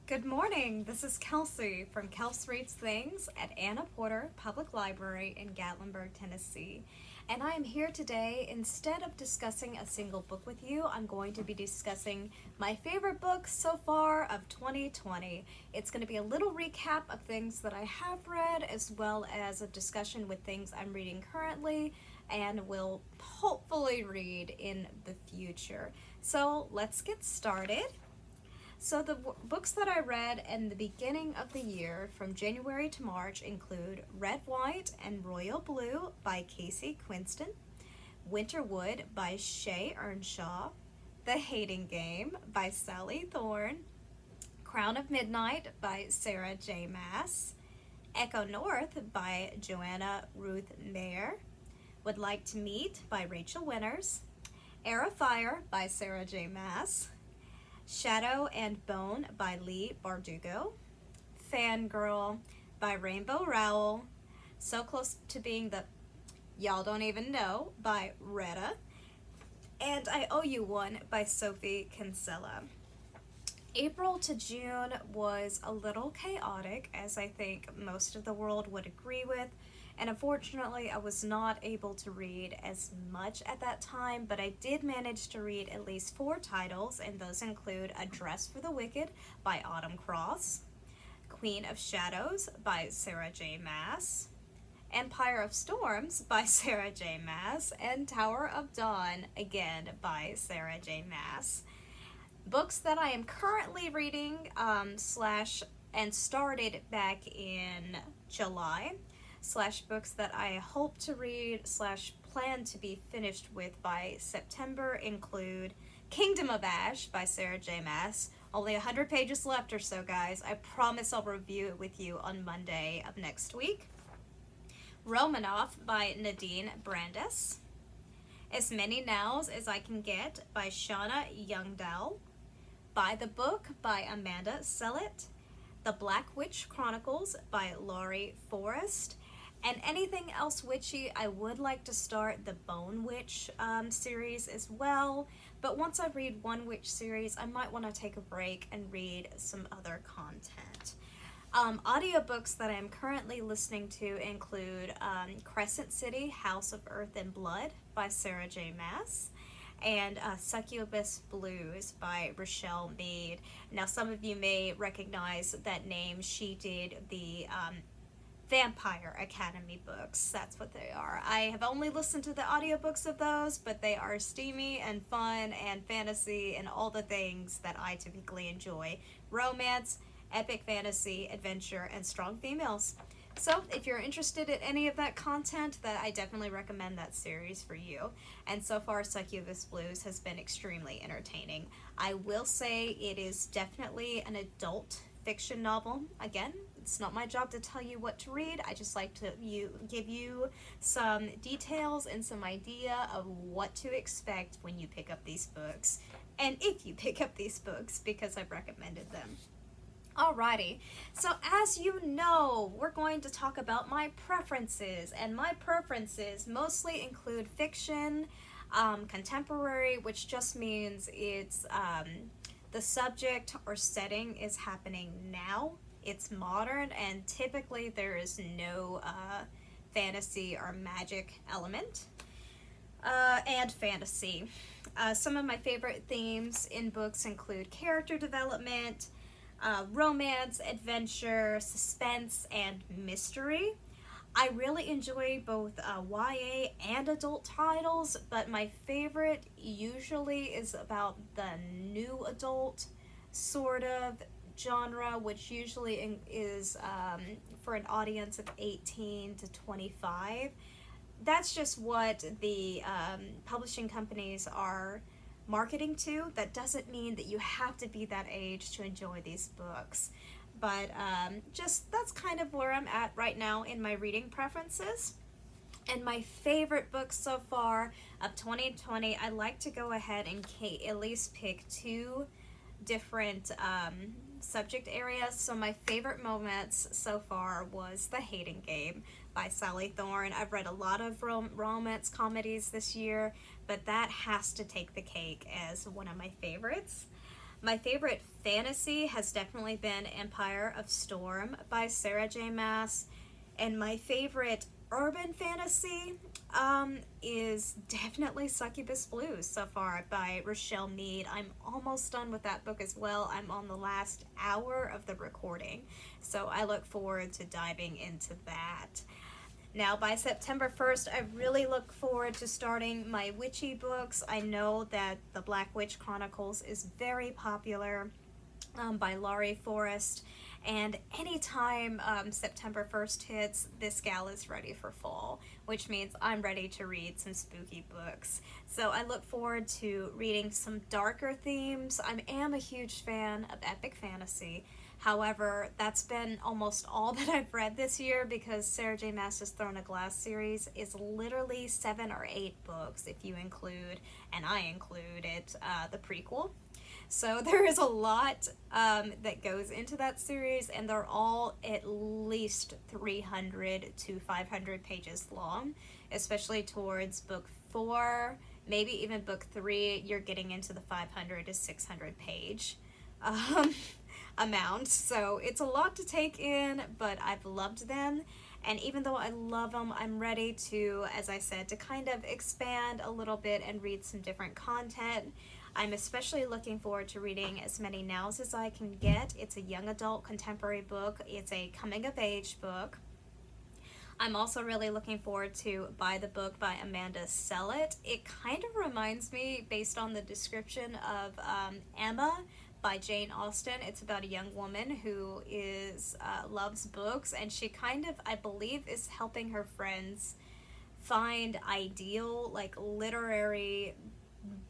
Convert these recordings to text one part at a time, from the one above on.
Good morning. This is Kelsey from Kels Reads Things at Anna Porter Public Library in Gatlinburg, Tennessee. And I am here today. Instead of discussing a single book with you, I'm going to be discussing my favorite books so far of 2020. It's going to be a little recap of things that I have read, as well as a discussion with things I'm reading currently and will hopefully read in the future. So let's get started. So the books that I read in the beginning of the year from January to March include Red, White, and Royal Blue by Casey Quinston, Winterwood by Shay Earnshaw, The Hating Game by Sally Thorne, Crown of Midnight by Sarah J. Maas, Echo North by Joanna Ruth Mayer, Would Like to Meet by Rachel Winters, Air of Fire by Sarah J. Maas, Shadow and Bone by Leigh Bardugo, Fangirl by Rainbow Rowell, So Close to Being the Y'all Don't Even Know by Retta, and I Owe You One by Sophie Kinsella. April to June was a little chaotic, as I think most of the world would agree with, and unfortunately I was not able to read as much at that time, but I did manage to read at least 4 titles, and those include A Dress for the Wicked by Autumn Cross, Queen of Shadows by Sarah J. Maas, Empire of Storms by Sarah J. Maas, and Tower of Dawn, again by Sarah J. Maas. Books that I am currently reading slash and started back in July slash books that I hope to read slash plan to be finished with by September include Kingdom of Ash by Sarah J. Maas. Only 100 pages left or so, guys. I promise I'll review it with you on Monday of next week. Romanoff by Nadine Brandes. As Many Nows as I Can Get by Shauna Youngdahl. By the Book by Amanda Sellett, The Black Witch Chronicles by Laurie Forrest, and anything else witchy. I would like to start the Bone Witch series as well, but once I read one witch series, I might want to take a break and read some other content. Audiobooks that I'm currently listening to include Crescent City, House of Earth and Blood by Sarah J. Maas, and Succubus Blues by Rochelle Mead. Now, some of you may recognize that name. She did the Vampire Academy books. That's what they are. I have only listened to the audiobooks of those, but they are steamy and fun and fantasy and all the things that I typically enjoy. Romance, epic fantasy, adventure, and strong females. So if you're interested in any of that content, that I definitely recommend that series for you. And so far, Succubus Blues has been extremely entertaining. I will say it is definitely an adult fiction novel. Again, it's not my job to tell you what to read. I just like to give you some details and some idea of what to expect when you pick up these books. And if you pick up these books, because I've recommended them. Alrighty, so as you know, we're going to talk about my preferences, and my preferences mostly include fiction, contemporary, which just means it's the subject or setting is happening now. It's modern, and typically there is no fantasy or magic element. And fantasy. Some of my favorite themes in books include character development, romance, adventure, suspense, and mystery. I really enjoy both YA and adult titles, but my favorite usually is about the new adult sort of genre, which usually is for an audience of 18 to 25. That's just what the publishing companies are marketing to. That doesn't mean that you have to be that age to enjoy these books, but just that's kind of where I'm at right now in my reading preferences. And my favorite books so far of 2020, I like to go ahead and at least pick 2 different subject areas. So my favorite moments so far was The Hating Game by Sally Thorne. I've read a lot of romance comedies this year, but that has to take the cake as one of my favorites. My favorite fantasy has definitely been Empire of Storm by Sarah J. Maas. And my favorite urban fantasy is definitely Succubus Blues so far by Rochelle Mead. I'm almost done with that book as well. I'm on the last hour of the recording, so I look forward to diving into that. Now, by September 1st, I really look forward to starting my witchy books. I know that the Black Witch Chronicles is very popular by Laurie Forrest, and anytime September 1st hits, this gal is ready for fall, which means I'm ready to read some spooky books. So I look forward to reading some darker themes. I am a huge fan of epic fantasy. However, that's been almost all that I've read this year, because Sarah J. Maas's Throne of Glass series is literally 7 or 8 books if you include, and I include it, the prequel. So there is a lot that goes into that series, and they're all at least 300 to 500 pages long, especially towards book 4, maybe even book 3. You're getting into the 500 to 600 page amount. So it's a lot to take in, but I've loved them. And even though I love them, I'm ready to, as I said, to kind of expand a little bit and read some different content. I'm especially looking forward to reading As Many Nows as I Can Get. It's a young adult contemporary book. It's a coming-of-age book. I'm also really looking forward to By the Book by Amanda Sellett. It kind of reminds me, based on the description, of Emma by Jane Austen. It's about a young woman who loves books, and she kind of, I believe, is helping her friends find ideal, like, literary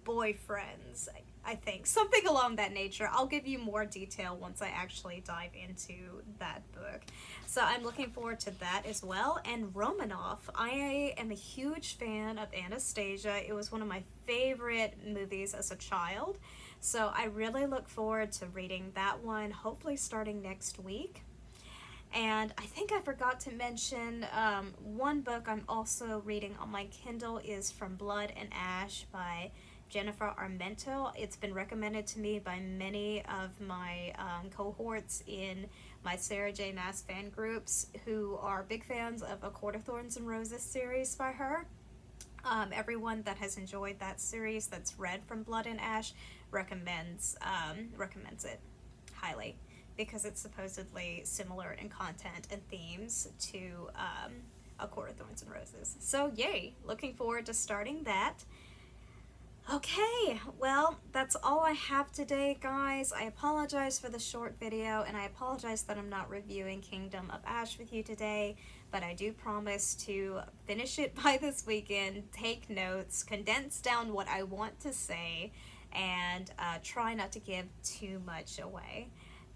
boyfriends, I think. Something along that nature. I'll give you more detail once I actually dive into that book. So I'm looking forward to that as well. And Romanoff. I am a huge fan of Anastasia. It was one of my favorite movies as a child. So I really look forward to reading that one, hopefully starting next week. And I think I forgot to mention one book I'm also reading on my Kindle is From Blood and Ash by Jennifer Armento. It's been recommended to me by many of my cohorts in my Sarah J. Maas fan groups, who are big fans of A Court of Thorns and Roses series by her. Everyone that has enjoyed that series, that's read From Blood and Ash, recommends it highly, because it's supposedly similar in content and themes to A Court of Thorns and Roses. So yay, looking forward to starting that. Okay, well, that's all I have today, guys. I apologize for the short video, and I apologize that I'm not reviewing Kingdom of Ash with you today, but I do promise to finish it by this weekend, take notes, condense down what I want to say, and try not to give too much away.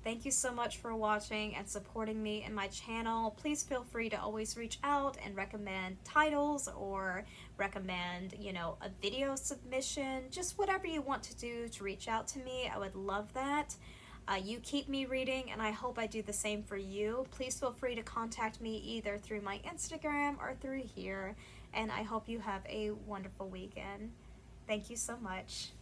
Thank you so much for watching and supporting me and my channel. Please feel free to always reach out and recommend titles, or recommend, a video submission, just whatever you want to do to reach out to me. I would love that. You keep me reading, and I hope I do the same for you. Please feel free to contact me either through my Instagram or through here, and I hope you have a wonderful weekend. Thank you so much.